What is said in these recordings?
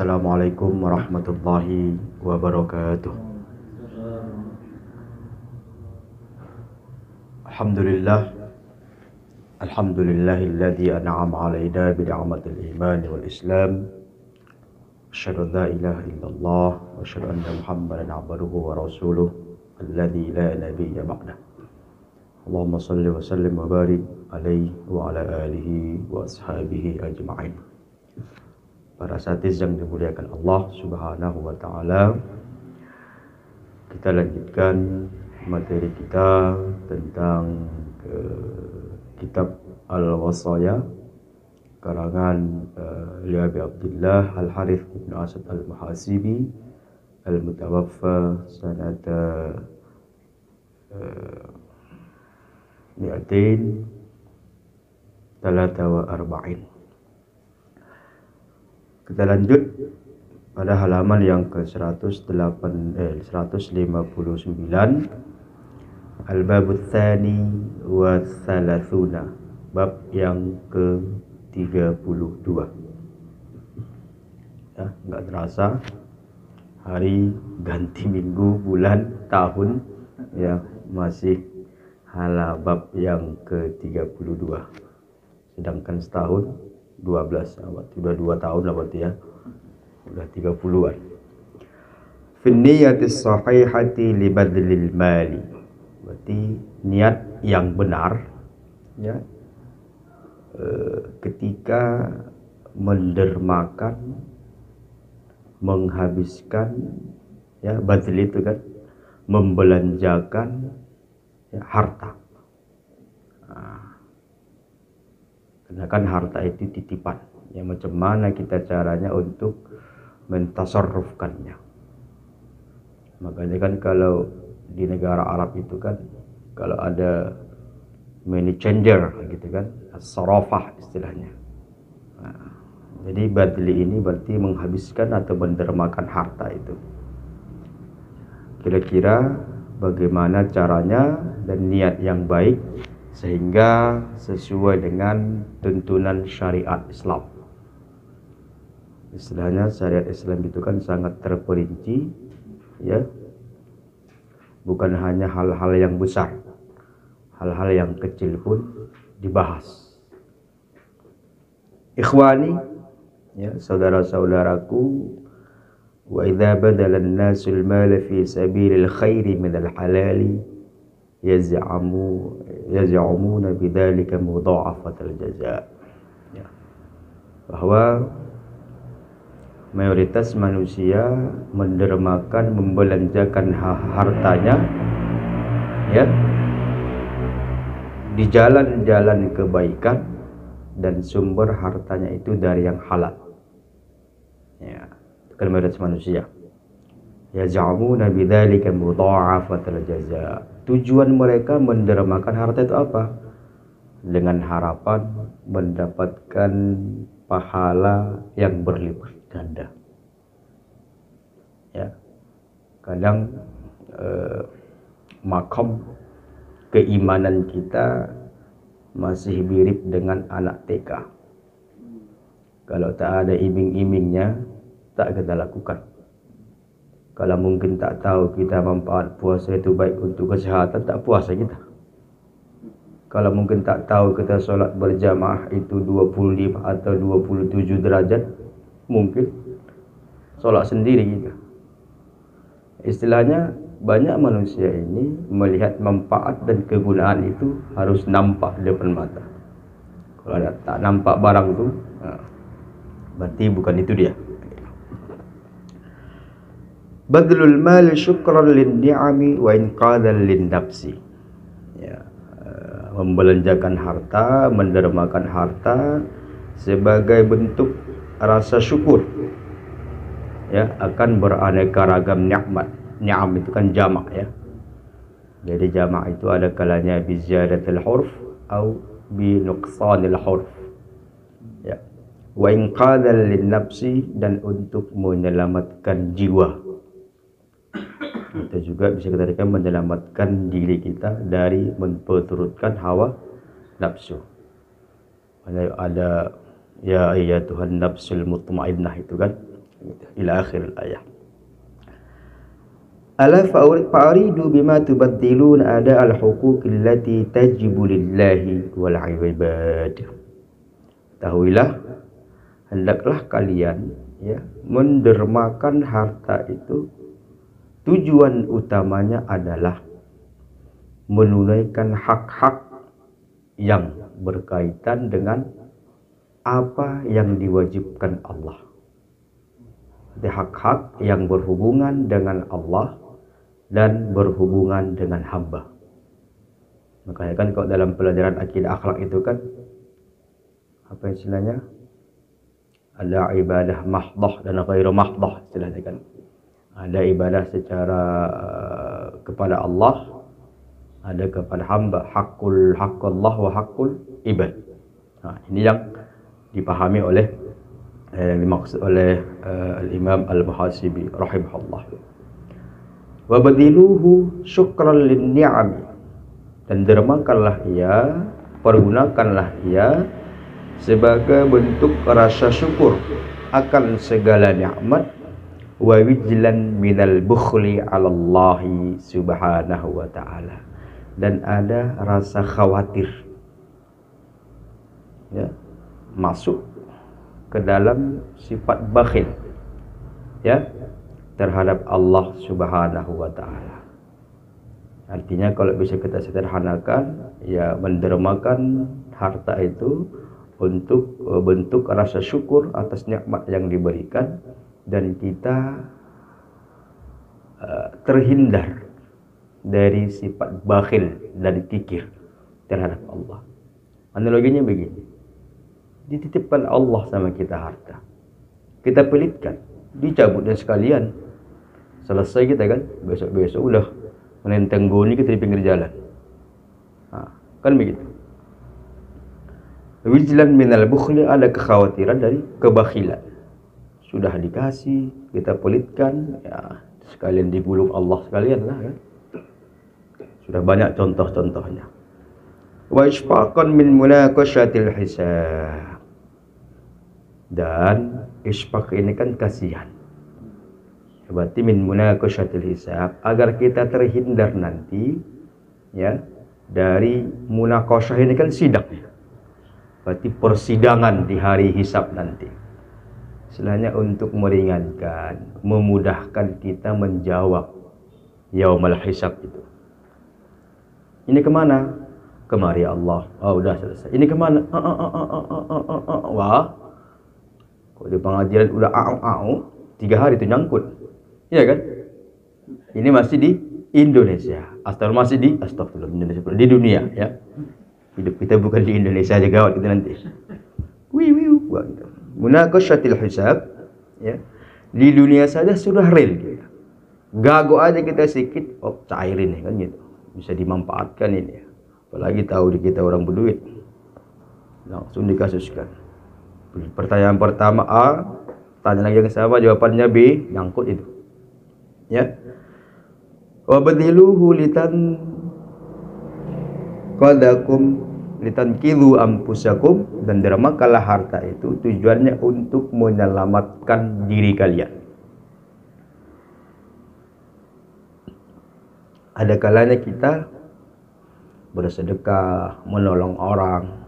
Assalamualaikum warahmatullahi wabarakatuh. Alhamdulillahilladzi an'ama 'alaina bi ni'matil iman wal islam. Asyhadu an la ilaha illallah wa asyhadu anna Muhammadan 'abduhu wa rasuluh alladzi la nabiyya ba'dah. Allahumma shalli wa sallim wa barik alaihi wa ala alihi wa ashabihi ajma'in. Para satis yang dimuliakan Allah Subhanahu wa taala, kita lanjutkan materi kita tentang kitab Al-Wasaya karangan Abi Abdullah Al-Harith bin Asad Al-Muhasibi Al-Mutawaffa sanata 243. Kita lanjut pada halaman yang ke-159, Al-Babut Tsani wa Thalathuna, bab yang ke-32. Ya, enggak terasa hari ganti minggu, bulan, tahun, ya masih bab yang ke-32. Sedangkan setahun 12, sudah 2 tahun lah berarti ya. Udah 30-an. Fin niyatis sahihati li badlil mali. Berarti niat yang benar ya ketika mendermakan, menghabiskan ya, badl itu kan membelanjakan ya, harta. Karena kan harta itu titipan, ya macam mana kita caranya untuk mentasarrufkannya. Makanya kan kalau di negara Arab itu kan kalau ada money changer gitu kan, as-sarafah istilahnya. Nah, jadi badli ini berarti menghabiskan atau mendermakan harta itu. Kira-kira bagaimana caranya dan niat yang baik sehingga sesuai dengan tuntunan syariat Islam. Istilahnya syariat Islam itu kan sangat terperinci ya. Bukan hanya hal-hal yang besar, hal-hal yang kecil pun dibahas. Ikhwani ya, saudara-saudaraku, wa idza badala an-nasul mala fi sabilil khairi minal halali yaz'amuna bidzalika mudha'afatal jazaa. Ya. Bahwa mayoritas manusia mendermakan, membelanjakan hartanya ya di jalan-jalan kebaikan dan sumber hartanya itu dari yang halal. Ya, itu kan mayoritas manusia. Yaz'amuna bidzalika mudha'afatal jazaa. Tujuan mereka mendermakan harta itu apa? Dengan harapan mendapatkan pahala yang berlipat ganda. Ya, kadang makom keimanan kita masih mirip dengan anak TK. Kalau tak ada iming-imingnya, tak kita lakukan. Kalau mungkin tak tahu kita manfaat puasa itu baik untuk kesehatan, tak puasa kita. Kalau mungkin tak tahu kita sholat berjamaah itu 25 atau 27 derajat, mungkin sholat sendiri kita. Istilahnya banyak manusia ini melihat manfaat dan kegunaan itu harus nampak di depan mata. Kalau tak nampak barang itu, berarti bukan itu dia. Badlul mal syukran lin ni'ami wa inqadan lin nafsi. Ya, membelanjakan harta, mendermakan harta sebagai bentuk rasa syukur ya akan beraneka ragam nikmat. Ni'am itu kan jamak ya. Jadi jamak itu ada kalanya bi ziyadatil huruf atau bi nuqsanil huruf. Ya. Wa inqadan lin nafsi, dan untuk menyelamatkan jiwa. Itu juga bisa kita katakan menyelamatkan diri kita dari memperturutkan hawa nafsu. Ada ya Tuhan nafsul mutmainnah itu kan ila akhir ayat. Ala fa'aridu bima tubaddilun ada al-huquq allati tajibu lillahi wal ibad. Tahuilah, hendaklah kalian ya mendermakan harta itu, tujuan utamanya adalah menunaikan hak-hak yang berkaitan dengan apa yang diwajibkan Allah. Hak-hak yang berhubungan dengan Allah dan berhubungan dengan hamba. Makanya kan kalau dalam pelajaran akidah akhlak itu kan apa istilahnya? Ada ibadah mahdah dan ghairu mahdah istilahnya kan. Ada ibadah secara kepada Allah, ada kepada hamba, haqqullah wa haqqul ibad. Ini yang dipahami oleh dimaksud oleh Imam Al-Muhasibi rahimahullah. Wa badiluhu syukran lin ni'am, dan dermakanlah ia, pergunakanlah ia sebagai bentuk rasa syukur akan segala nikmat, wa wijlan minal bukhli 'ala Allah subhanahu wa ta'ala, dan ada rasa khawatir ya masuk ke dalam sifat bakhil ya terhadap Allah subhanahu wa ta'ala. Artinya kalau bisa kita sederhanakan ya, mendermakan harta itu untuk bentuk rasa syukur atas nikmat yang diberikan, dan kita terhindar dari sifat bakhil dan kikir terhadap Allah. Analoginya begini, dititipkan Allah sama kita harta, kita pelitkan, dicabut dan sekalian, selesai kita kan, besok-besok udah menenteng goni kita di pinggir jalan. Kan begitu. Wijlan minal bukhli, ada kekhawatiran dari kebakhilan. Sudah dikasih, kita pelitkan, ya sekalian digulung Allah sekalian lah kan. Sudah banyak contoh-contohnya. Wa isfaqan min munaqashatil hisab. Dan isfaq ini kan kasihan. Berarti min munaqashatil hisab, agar kita terhindar nanti ya dari munaqashah ini kan sidang. Berarti persidangan di hari hisab nanti. Istilahnya untuk meringankan, memudahkan kita menjawab yaumul hisab itu. Ini kemana? Kemari Allah. Oh udah selesai. Ini kemana? Wah, kok di pengajian udah 3 hari itu nyangkut. Iya kan? Ini masih di Indonesia. Masih di astagfirullah, Indonesia, di dunia ya. Hidup kita bukan di Indonesia aja, gawat kita nanti. Munaqashatil hisab ya. Di dunia saja sudah real kita. Gago aja kita sedikit, cairin kan gitu. Bisa dimanfaatkan ini ya. Apalagi tahu di kita orang berduit. Langsung dikasuskan. Pertanyaan pertama A, tanya lagi yang sama, jawabannya B, nyangkut itu. Ya. Wa badiluhu litan qadakum litanqidhu anfusakum, dan dermakanlah harta itu tujuannya untuk menyelamatkan diri kalian. Ada kalanya kita bersedekah, menolong orang,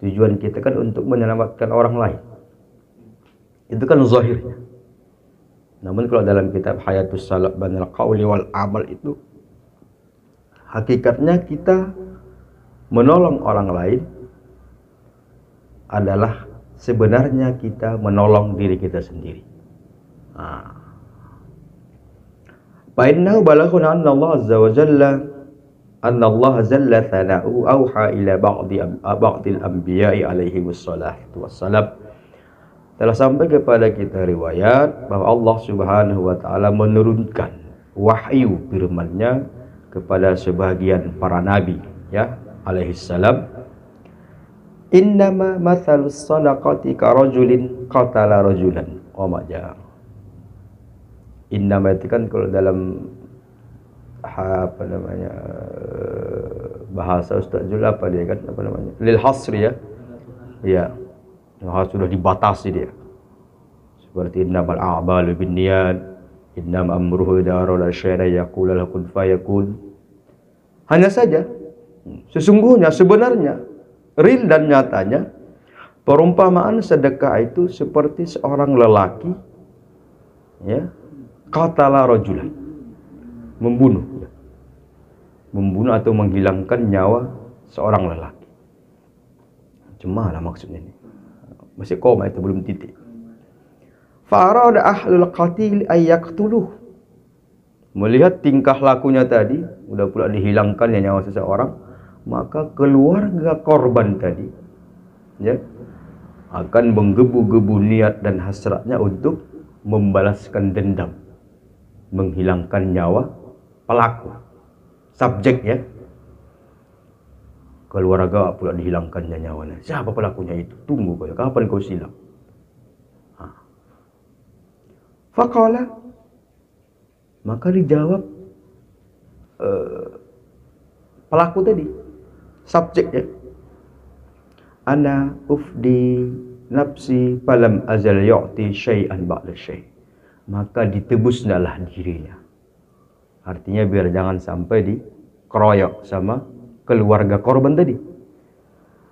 tujuan kita kan untuk menyelamatkan orang lain. Itu kan zahirnya. Namun kalau dalam kitab Hayatus Salaf Bainal Qauli wal Amal itu hakikatnya kita menolong orang lain adalah sebenarnya kita menolong diri kita sendiri. Fa'innahu balaghuna anna Allah azza wa jalla anna Allah jalla thana'u auha ila ba'dil anbiya'i alaihi wassalatu wassalam. Telah sampai kepada kita riwayat bahwa Allah subhanahu wa ta'ala menurunkan wahyu firman-Nya kepada sebagian para nabi ya alaihi salam. Innama mathalus sadaqati karajulin qatala rajulan wa maja. Innama itu kan kalau dalam apa namanya bahasa Ustaz Jul apa dia kan apa namanya lil hasri ya. Ya. Sudah dibatasi dia. Seperti innamal a'malu binniyat, innama amruhu idza arada syai'an yaqulu lahu kun fayakun. Hanya saja sesungguhnya, sebenarnya, real dan nyatanya, perumpamaan sedekah itu seperti seorang lelaki, ya, qatala rajulan, membunuh, ya, membunuh atau menghilangkan nyawa seorang lelaki. Cuma lah maksudnya ini, masih koma itu, belum titik. Fa'arada ahlul qatil ayyaqtuluh. Melihat tingkah lakunya tadi, udah pula dihilangkannya nyawa seseorang, maka keluarga korban tadi, ya, akan menggebu-gebu niat dan hasratnya untuk membalaskan dendam, menghilangkan nyawa pelaku, subjek, ya. Keluarga pula dihilangkannya nyawanya. Siapa pelakunya itu? Tunggu kau, kapan kau silam? Faqala, maka dijawab pelaku tadi, subjeknya, ana ufdi nafsi falam azal yu'ti syai'an ba'da syai'. Maka ditebuslah dirinya. Artinya biar jangan sampai dikeroyok sama keluarga korban tadi.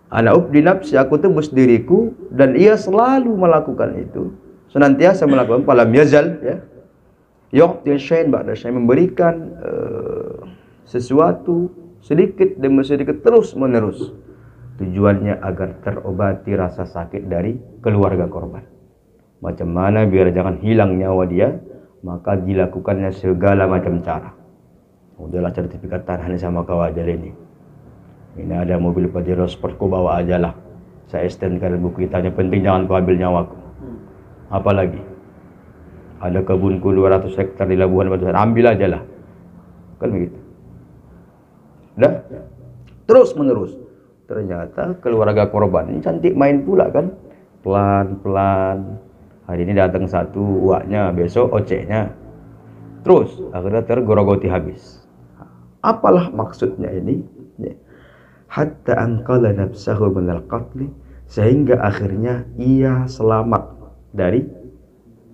Ana ufdi nafsi, aku tebus diriku, dan ia selalu melakukan itu, senantiasa melakukan, falam yazal, ya, yu'ti syai'an ba'da syai', memberikan sesuatu sedikit demi sedikit terus menerus, tujuannya agar terobati rasa sakit dari keluarga korban. Macam mana biar jangan hilang nyawa dia, maka dilakukannya segala macam cara. Udahlah, sertifikat tanahnya sama kau aja ini. Ini ada mobil Pajero Sport, kau bawa aja lah. Saya extendkan buku kita, yang penting jangan kau ambil nyawaku. Apalagi ada kebunku 200 hektar di Labuhan Batu, ambil aja lah. Kan begitu. Dah, terus menerus. Ternyata keluarga korban ini cantik main pula kan. Pelan-pelan. Hari ini datang satu uaknya, besok oceknya. Terus akhirnya tergorogoti habis. Apalah maksudnya ini? Hatta anqala nafsahu minal qatli, sehingga akhirnya ia selamat dari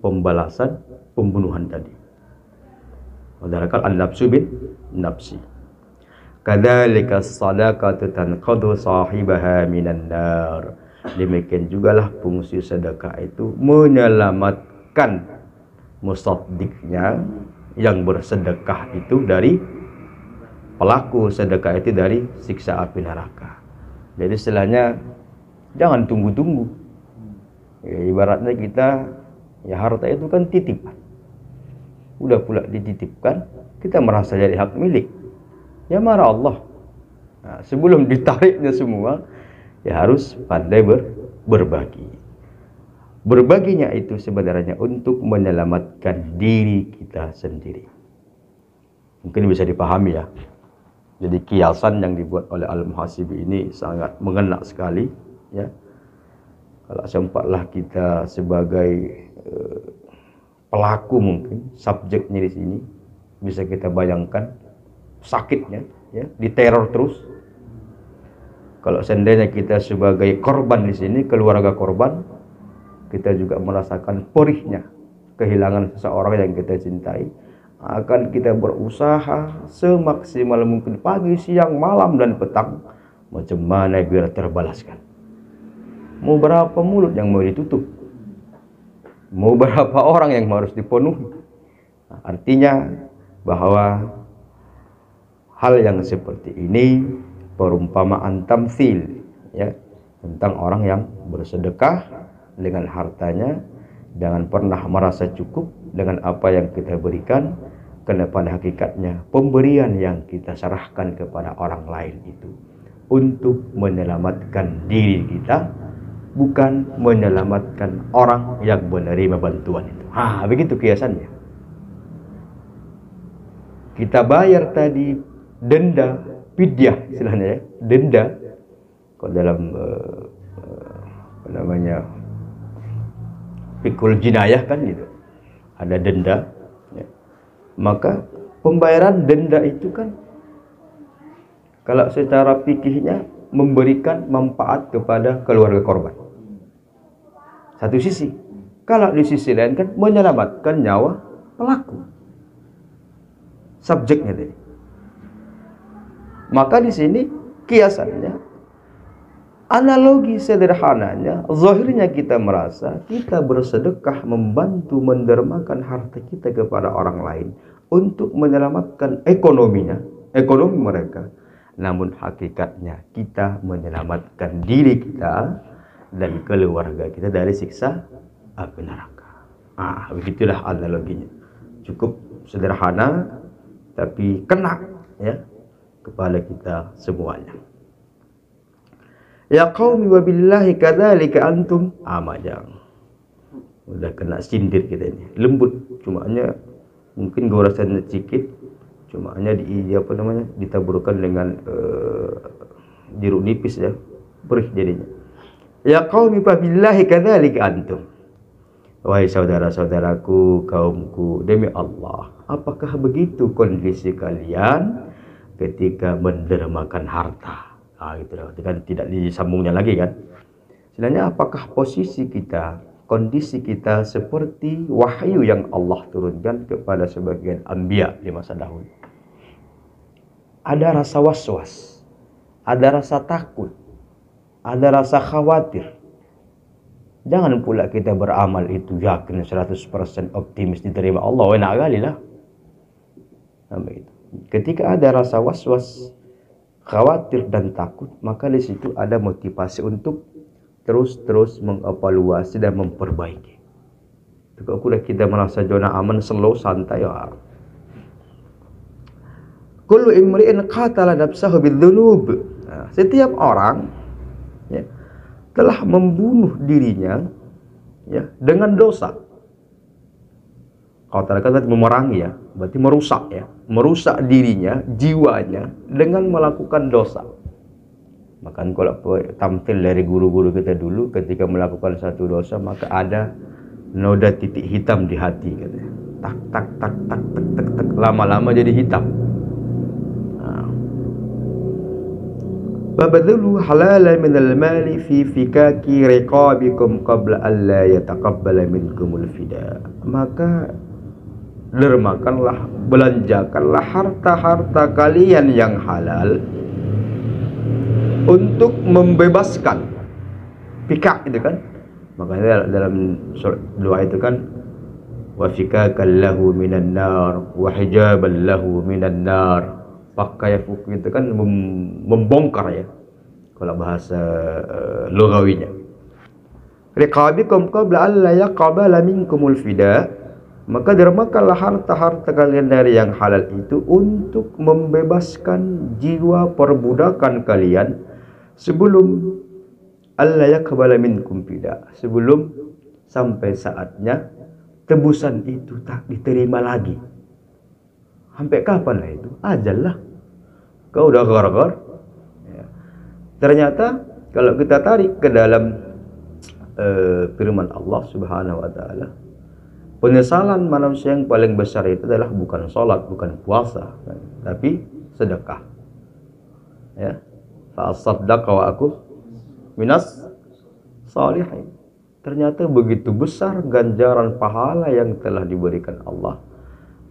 pembalasan pembunuhan tadi. Wadhalakal an-nafsu bin nafsi. Kadzalika as-sadaqatu tanqadu sahibaha minan nar. Demikian jugalah fungsi sedekah itu menyelamatkan musaddiknya, yang bersedekah itu, dari pelaku sedekah itu dari siksa api neraka. Jadi istilahnya jangan tunggu-tunggu. Ya, ibaratnya kita, ya, harta itu kan titipan. Udah pula dititipkan, kita merasa jadi hak milik, ya marah Allah. Nah, sebelum ditariknya semua, ya harus pandai berbagi. Berbaginya itu sebenarnya untuk menyelamatkan diri kita sendiri. Mungkin bisa dipahami, ya. Jadi kiasan yang dibuat oleh Al-Muhasibi ini sangat mengena sekali, ya. Kalau sempatlah kita sebagai pelaku, mungkin subjeknya di sini, bisa kita bayangkan sakitnya, ya, diteror terus. Kalau seandainya kita sebagai korban di sini, keluarga korban, kita juga merasakan perihnya kehilangan seseorang yang kita cintai. Akan kita berusaha semaksimal mungkin pagi, siang, malam, dan petang, macam mana biar terbalaskan. Mau berapa mulut yang mau ditutup? Mau berapa orang yang harus dipenuhi? Nah, artinya bahwa hal yang seperti ini perumpamaan tamtsil, ya, tentang orang yang bersedekah dengan hartanya, jangan pernah merasa cukup dengan apa yang kita berikan, karena pada hakikatnya pemberian yang kita serahkan kepada orang lain itu untuk menyelamatkan diri kita, bukan menyelamatkan orang yang menerima bantuan itu. Begitu kiasannya. Kita bayar tadi denda, fidyah istilahnya, ya, denda. Kalau dalam apa namanya, fikul jinayah kan gitu, ada denda, ya. Maka pembayaran denda itu kan, kalau secara fikihnya, memberikan manfaat kepada keluarga korban. Satu sisi, Kalau di sisi lain kan menyelamatkan nyawa pelaku, subjeknya tadi. Maka di sini kiasannya, analogi sederhananya, zahirnya kita merasa kita bersedekah membantu mendermakan harta kita kepada orang lain untuk menyelamatkan ekonomi mereka. Namun hakikatnya kita menyelamatkan diri kita dan keluarga kita dari siksa api neraka. Begitulah analoginya. Cukup sederhana tapi kena ya kepada kita semuanya. Ya qaumi wabillahi kadzalika antum amajang. Udah kena sindir kita ini. Lembut cumanya mungkin goresannya sedikit, cumanya ditaburkan dengan jeruk nipis ya. Perih jadinya. Ya qaumi wabillahi kadzalika antum. Wahai saudara-saudaraku, kaumku, demi Allah, apakah begitu kondisi kalian ketika mendermakan harta? Gitu loh. Kan tidak disambungnya lagi kan. Sebenarnya apakah posisi kita, kondisi kita seperti wahyu yang Allah turunkan kepada sebagian anbiya di masa dahulu? Ada rasa was-was, ada rasa takut, ada rasa khawatir. Jangan pula kita beramal itu yakin 100% optimis diterima Allah. Enak kali lah. Ketika ada rasa was-was, khawatir dan takut, maka di situ ada motivasi untuk terus mengevaluasi dan memperbaiki. Kalau kita merasa zona aman, slow, santai ya. Kullu imri'in qatala nafsahu bidzunub. Setiap orang ya, telah membunuh dirinya ya dengan dosa. Kalau terkata memerangi ya, berarti merusak dirinya, jiwanya dengan melakukan dosa. Maka kalau tampil dari guru-guru kita dulu, ketika melakukan satu dosa maka ada noda titik hitam di hati katanya. Tak, lama-lama jadi hitam. Babadulu halala minal mali fi fikaki riqabikum qabla alla yataqabbala minkumul fida. Maka dermakanlah, belanjakanlah harta-harta kalian yang halal untuk membebaskan. Fikak itu kan, makanya dalam doa itu kan, wa fikakan lahu minan nar wa hijaban lahu minan nar. Pakai fuku itu kan membongkar ya, kalau bahasa lugawinya. Riqabikum qabla alla yaqbala minkumul fida. Maka dermakanlah harta-harta kalian dari yang halal itu untuk membebaskan jiwa perbudakan kalian sebelum alla yaqbala minkum fida, sebelum sampai saatnya tebusan itu tak diterima lagi. Sampai kapan lah itu? Ajal lah. Kau udah gar-gar ya. Ternyata kalau kita tarik ke dalam firman Allah Subhanahu wa taala, penyesalan manusia yang paling besar itu adalah bukan sholat, bukan puasa, tapi sedekah. Ya. Fa asaddaqa wa aku minas shalihin. Ternyata begitu besar ganjaran pahala yang telah diberikan Allah.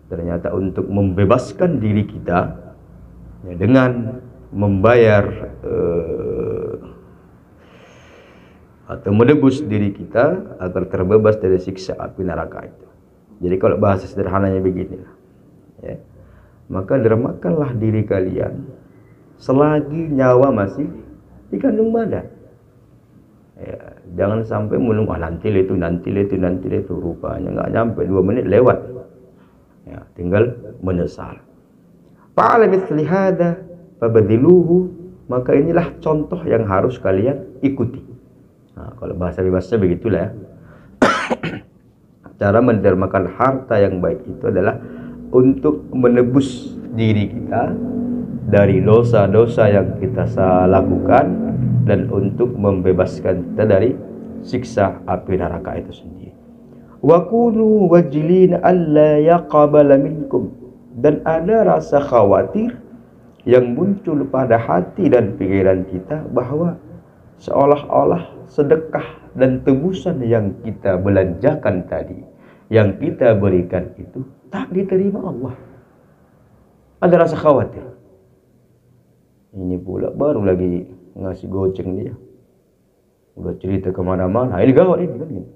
Ternyata untuk membebaskan diri kita ya, dengan membayar atau menebus diri kita agar terbebas dari siksa api neraka itu. Jadi kalau bahasa sederhananya begini ya, maka dermakanlah diri kalian selagi nyawa masih di kandung badan ya, jangan sampai menunggu nanti itu rupanya nggak nyampe 2 menit lewat ya, tinggal menyesal. Fa'ala mithli hadza fabadhiluhu. Maka inilah contoh yang harus kalian ikuti. Nah, kalau bahasa bebasnya begitulah ya. Cara mendermakan harta yang baik itu adalah untuk menebus diri kita dari dosa-dosa yang kita lakukan dan untuk membebaskan kita dari siksa api neraka itu sendiri. Wa kunu wajilin alla yaqbala minkum. Dan ada rasa khawatir yang muncul pada hati dan pikiran kita bahwa seolah-olah sedekah dan tebusan yang kita belanjakan tadi, yang kita berikan itu tak diterima Allah. Ada rasa khawatir. Ini pula baru lagi ngasih goceng dia, udah cerita kemana-mana, ini gawat ini kan gitu.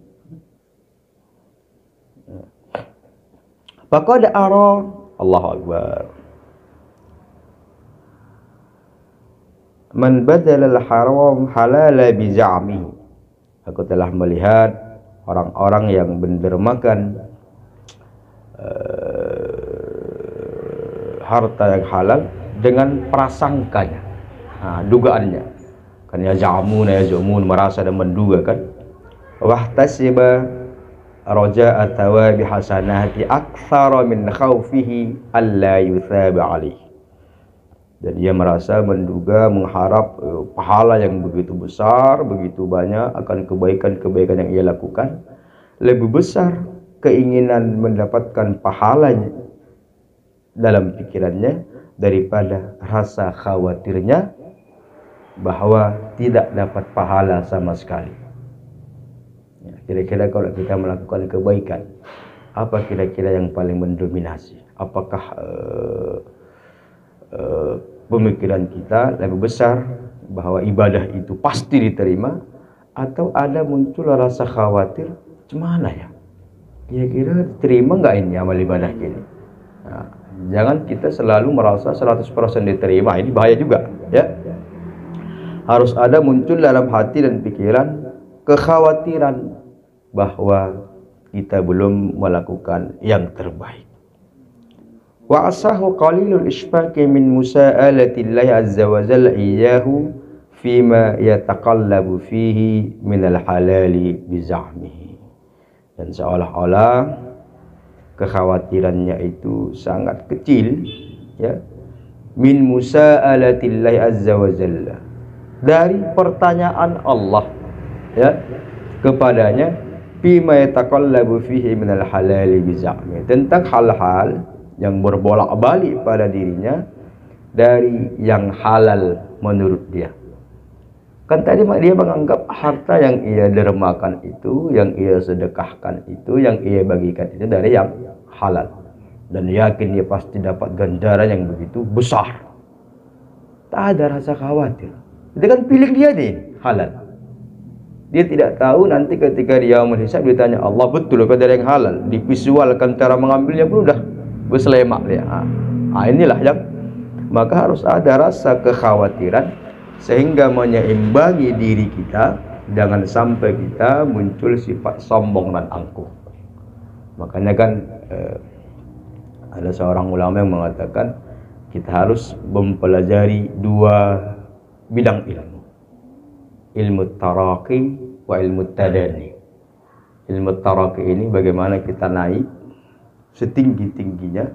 Faqad ara, Allahu Akbar, man badala al-haram halala bi za'mi. Aku telah melihat orang-orang yang mendermakan harta yang halal dengan prasangkanya, dugaannya. Kan ya yazumun, merasa dan menduga kan. Wahtasiba raja'a thawabi hasanati aktsara min khaufihi alla yuthab alaih. Dan dia merasa menduga, mengharap pahala yang begitu besar, begitu banyak akan kebaikan-kebaikan yang ia lakukan. Lebih besar keinginan mendapatkan pahalanya dalam pikirannya daripada rasa khawatirnya bahwa tidak dapat pahala sama sekali. Ya, kira-kira kalau kita melakukan kebaikan, apa kira-kira yang paling mendominasi? Apakah pemikiran kita lebih besar bahwa ibadah itu pasti diterima, atau ada muncul rasa khawatir, gimana ya, kira-kira diterima nggak ini amal ibadah ini? Nah, jangan kita selalu merasa 100% diterima, ini bahaya juga ya. Harus ada muncul dalam hati dan pikiran kekhawatiran bahwa kita belum melakukan yang terbaik. Wa asahu qalilul isfaqi min musa'alatillahi azza wa jalla iyyahu fima yataqallabu fihi minal halali bizahmihi. Dan seolah-olah kekhawatirannya itu sangat kecil ya, min musa'alatillahi azza wa jalla, dari pertanyaan Allah ya kepadanya, fima yataqallabu fihi minal halali bizahmihi, tentang hal-hal yang berbolak-balik pada dirinya dari yang halal menurut dia. Kan tadi dia menganggap harta yang ia dermakan itu, yang ia sedekahkan itu, yang ia bagikan itu dari yang halal, dan yakin dia pasti dapat ganjaran yang begitu besar. Tak ada rasa khawatir. Itu kan pilih dia nih halal. Dia tidak tahu nanti ketika dia menghisab ditanya Allah, betul ke dari yang halal, divisualkan cara mengambilnya pun udah berselemak dia. Inilah yang maka harus ada rasa kekhawatiran sehingga menyeimbangi diri kita, jangan sampai kita muncul sifat sombong dan angkuh. Makanya kan ada seorang ulama yang mengatakan kita harus mempelajari dua bidang ilmu, ilmu taraqi wa ilmu tadani. Ilmu taraqi ini bagaimana kita naik setinggi-tingginya,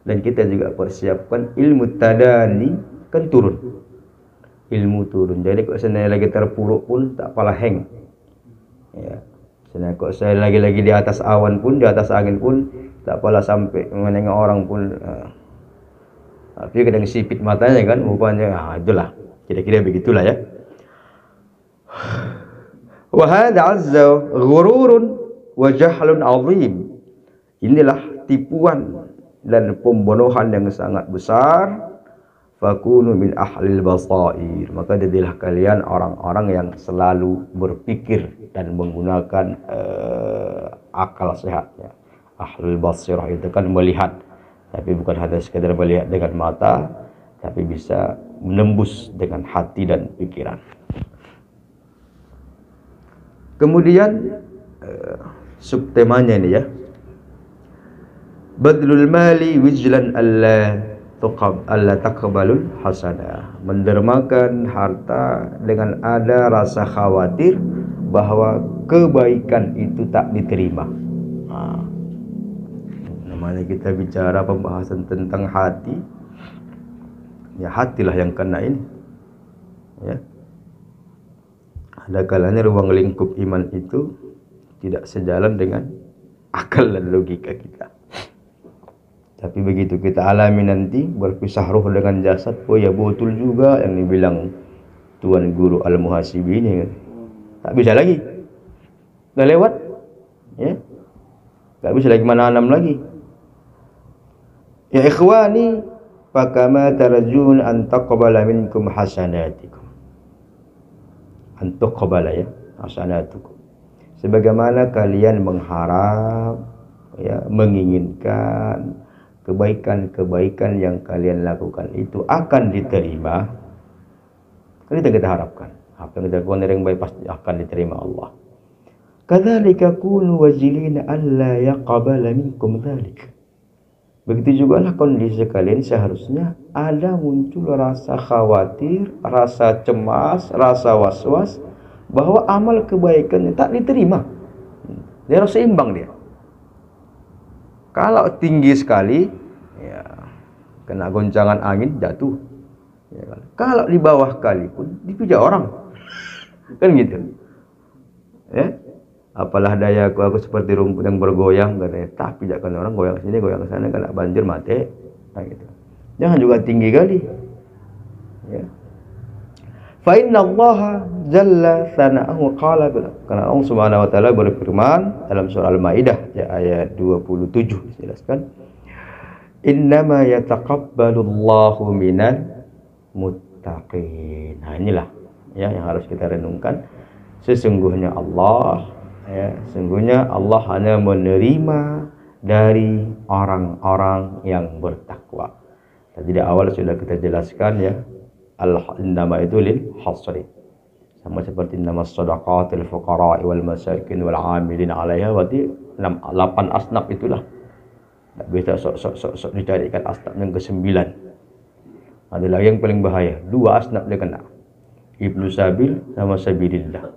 dan kita juga persiapkan ilmu tadani kan turun, ilmu turun. Jadi kalau saya lagi terpuruk pun tak apalah hang ya. Kalau saya lagi di atas awan pun, di atas angin pun tak apalah, sampai menengok orang pun tapi kadang sipit matanya kan rupanya. Itulah kira-kira begitulah ya. Wa hadza azza ghururun wa jahlun azim. Inilah tipuan dan pembodohan yang sangat besar. Fakunu min ahlil basair, maka jadilah kalian orang-orang yang selalu berpikir dan menggunakan akal sehatnya. Ahlul basirah itu kan melihat, tapi bukan hanya sekedar melihat dengan mata, tapi bisa menembus dengan hati dan pikiran. Kemudian subtemanya ini ya, badlul mali wijlan alla taqbalul hasanah, mendermakan harta dengan ada rasa khawatir bahwa kebaikan itu tak diterima. Namanya kita bicara pembahasan tentang hati, ya hatilah yang kena ini ya. Ada kalanya ruang lingkup iman itu tidak sejalan dengan akal dan logika kita. Tapi begitu kita alami nanti berpisah ruh dengan jasad, oh ya betul juga yang dibilang Tuan Guru Al-Muhasibin ini kan. Tak bisa lagi. Dah lewat. Ya. Tak bisa lagi menanam lagi. Ya ikhwani, fakama tarjun an taqbala minkum hasanatikum. An taqbala ya, hasanatukum. Sebagaimana kalian mengharap, ya, menginginkan kebaikan-kebaikan yang kalian lakukan itu akan diterima. Kan itu kita harapkan. Apa yang kita lakukan yang baik pasti akan diterima Allah. Kadzalika kunu wajilina alla yaqbala minkum dzalik. Begitu juga lah kondisi kalian, seharusnya ada muncul rasa khawatir, rasa cemas, rasa was-was bahwa amal kebaikan tak diterima. Dia harus seimbang dia. Kalau tinggi sekali, ya kena goncangan angin jatuh. Ya, kalau di bawah kali pun dipijak orang, kan gitu. Ya, apalah dayaku aku seperti rumput yang bergoyang, katanya. Tak pijakkan orang, goyang sini, goyang sana, kena banjir mati. Nah, gitu. Jangan juga tinggi kali. Ya. Fa inna Allah jalla sana'ahu qala, karena Allah Subhanahu wa taala berfirman dalam surah Al-Maidah ayat 27 dijelaskan, innama yataqabbalu Allahu minal muttaqin. Nah, inilah ya yang harus kita renungkan. Sesungguhnya Allah, ya, sesungguhnya Allah hanya menerima dari orang-orang yang bertakwa. Tadi di awal sudah kita jelaskan ya, nama itu lil hasri, sama seperti nama shadaqatil fuqara wal masakin wal amilin 'alaiha. Berarti 8 asnaf itulah. Tak bisa sok dicarikan asnaf yang ke-9. Ada lagi yang paling bahaya, 2 asnaf dia kena, Ibnu Sabil sama Sabilillah.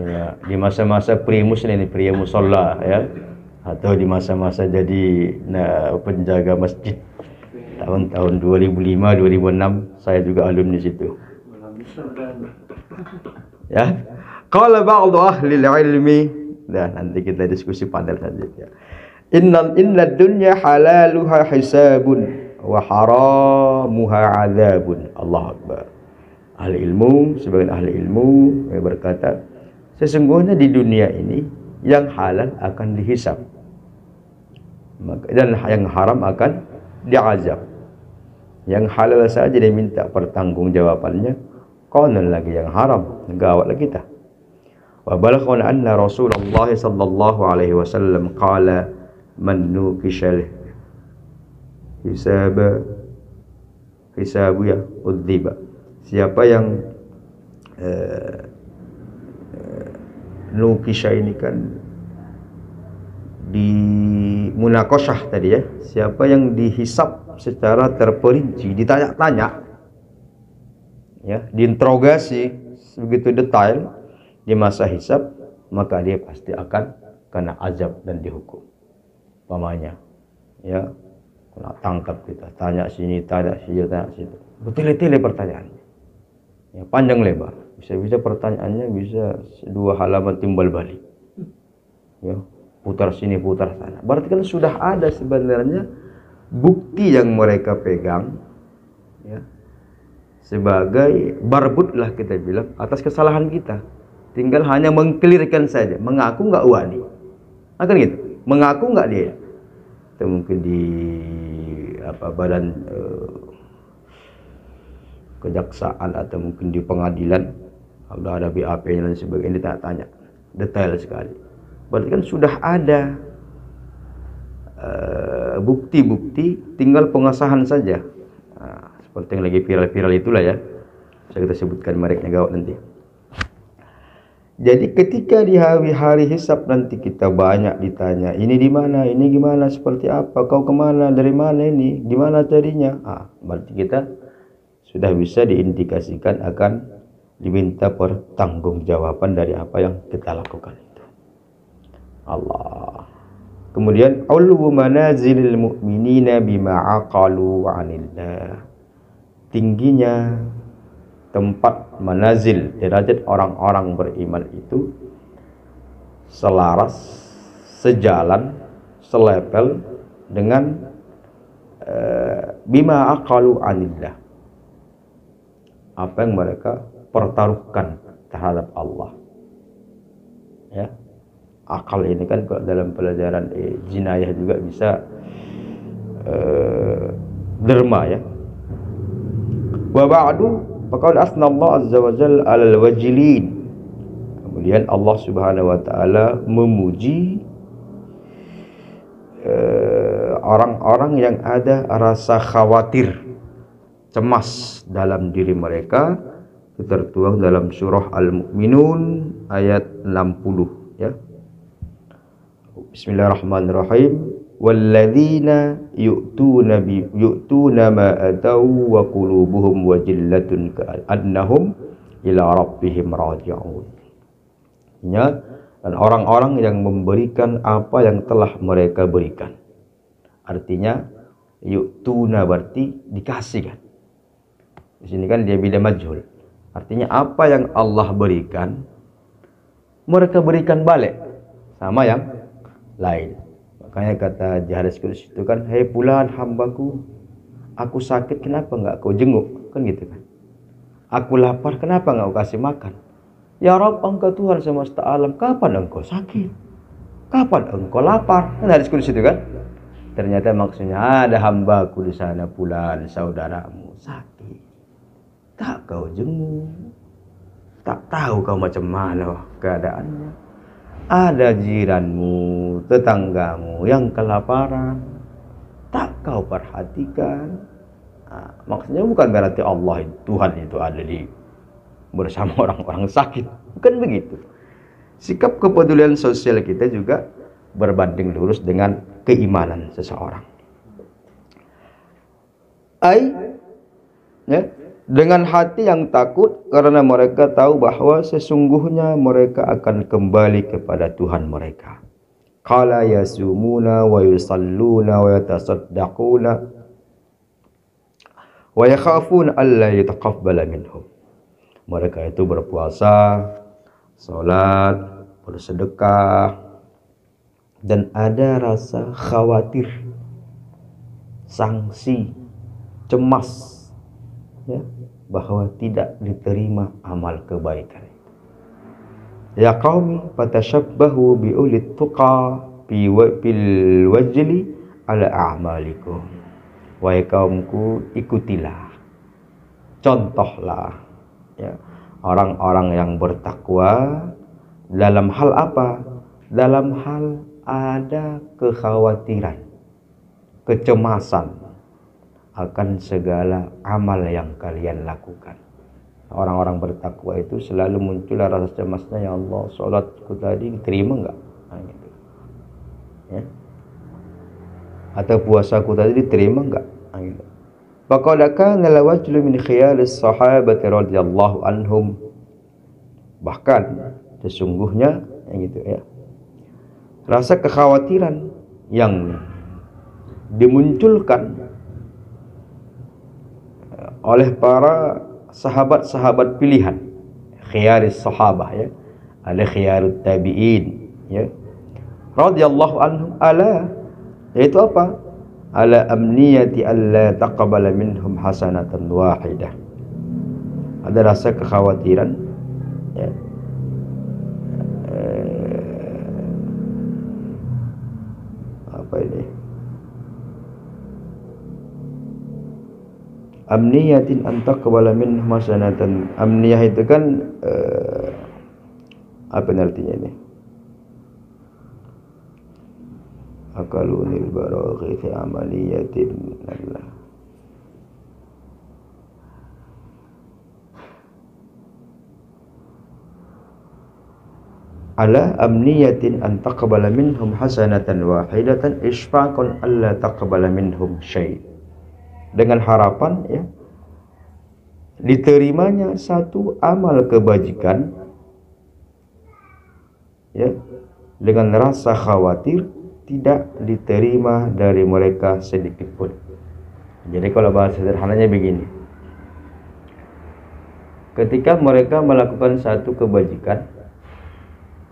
Ya, di masa-masa primus ini, primus sholat ya, atau di masa-masa jadi penjaga masjid tahun-tahun 2005-2006, saya juga alumni situ. Ya, qala ba'du ahli ilmi, dan nanti kita diskusi panel selanjutnya. Inna dunya halaluha hisabun wa haramuha adzabun. Allahu Akbar. Ahli ilmu, sebagian ahli ilmu berkata, sesungguhnya di dunia ini yang halal akan dihisab, dan yang haram akan diazab. Yang halal saja diminta pertanggungjawabannya, konon lagi yang haram, gawatlah kita. Wa balaghana anna Rasulullah sallallahu alaihi wasallam qala man nukishal hisabu ya udziba. Siapa yang nukisha ini kan di munakosyah tadi ya, siapa yang dihisab secara terperinci, ditanya-tanya ya, diinterogasi begitu detail di masa hisab, maka dia pasti akan kena azab dan dihukum. Pamannya ya, kena tangkap kita, tanya sini, tanya sini, tanya situ, bertele-tele pertanyaannya ya, panjang lebar, bisa-bisa pertanyaannya bisa 2 halaman timbal balik ya, putar sini putar sana. Berarti kan sudah ada sebenarnya bukti yang mereka pegang ya, sebagai barbut lah kita bilang atas kesalahan kita. Tinggal hanya mengkelirkan saja, mengaku nggak wani, akan gitu, mengaku nggak dia. Atau mungkin di badan kejaksaan atau mungkin di pengadilan, kalau ada BAP dan sebagainya, ditanya-tanya detail sekali. Berarti kan sudah ada bukti-bukti, tinggal pengesahan saja. Nah, seperti yang lagi viral-viral itulah ya, bisa kita sebutkan mereknya gawat nanti. Jadi ketika di hari hisab nanti kita banyak ditanya, ini di mana, ini gimana, seperti apa, kau kemana, dari mana ini, gimana carinya. Berarti kita sudah bisa diindikasikan akan diminta pertanggungjawaban dari apa yang kita lakukan itu. Allah. Kemudian ulu manazilil mu'minina bima aqalu 'anillah. Tingginya tempat manazil, derajat orang-orang beriman itu selaras, sejalan, selevel dengan bima aqalu 'anillah. apa yang mereka pertaruhkan terhadap Allah. Ya, akal ini kan kalau dalam pelajaran jinayah juga bisa derma ya. Wa ba'du faqad asna Allah azza wa jalla 'alal wajilin. Kemudian Allah Subhanahu wa taala memuji orang-orang yang ada rasa khawatir, cemas dalam diri mereka, tertuang dalam surah Al-Mu'minun ayat 60 ya. Bismillahirrahmanirrahim. Walladzina yu'tuna ma atau wa qulubuhum wajillatun ka'annahum ila rabbihim raji'un. Ya, dan orang-orang yang memberikan apa yang telah mereka berikan. Artinya yu'tuna berarti dikasih kan. Di sini kan dia bila majhul. Artinya apa yang Allah berikan mereka berikan balik sama yang lain. Makanya kata Jaharis Kudus itu kan, hei fulan hambaku, aku sakit kenapa enggak kau jenguk? Kan gitu kan. Aku lapar kenapa enggak kau kasih makan? Ya Rabb, engkau Tuhan semesta alam, kapan engkau sakit? Kapan engkau lapar? Kan Jaharis Kudus itu kan. Ternyata maksudnya ada hambaku di sana fulan saudaramu sakit. Tak kau jenguk, tak tahu kau macam mana keadaannya. Ada jiranmu, tetanggamu yang kelaparan, tak kau perhatikan. Nah, maksudnya bukan berarti Allah Tuhan itu ada di bersama orang-orang sakit, bukan begitu. Sikap kepedulian sosial kita juga berbanding lurus dengan keimanan seseorang. Ya, dengan hati yang takut karena mereka tahu bahwa sesungguhnya mereka akan kembali kepada Tuhan mereka. Qala yasumuna wa yusalluna wa yatasaddaquna wa yakhafuna alla yataqabbala minhum. Mereka itu berpuasa, salat, bersedekah, dan ada rasa khawatir, sangsi, cemas ya, bahwa tidak diterima amal kebaikan. Ya qaumi fatashabbahu bi ulit tuqa bil wajli ala a'malikum. Wahai kaumku, ikutilah, contohlah ya, orang-orang yang bertakwa dalam hal apa? Dalam hal ada kekhawatiran, kecemasan akan segala amal yang kalian lakukan. Orang-orang bertakwa itu selalu muncul rasa cemasnya, ya Allah, sholatku tadi diterima enggak? Nah, gitu. Ya. Atau puasaku tadi diterima enggak? Nah, gitu. Faqad kana lawajlu min khiyalis sahabati radhiyallahu anhum. Bahkan sesungguhnya yang gitu ya, rasa kekhawatiran yang dimunculkan oleh para sahabat-sahabat pilihan, khiyaris sahabah ya, ada khiyarut tabi'in ya, radhiyallahu anhum, ala, yaitu apa? Ala amniyati alla taqabbala minhum hasanatan wahidah. Ada rasa kekhawatiran ya, apa ini? Amniyatin antaqbala minhum hasanatan. Amniyah itu kan apa artinya ini? Akalunil baraghi fi amaliyatin Allah. Ala amniyatin antaqbala minhum hasanatan wahidatan isfaqan alla taqbala minhum syai'. Dengan harapan ya, diterimanya satu amal kebajikan ya, dengan rasa khawatir tidak diterima dari mereka sedikit pun. Jadi kalau bahasa sederhananya begini, ketika mereka melakukan satu kebajikan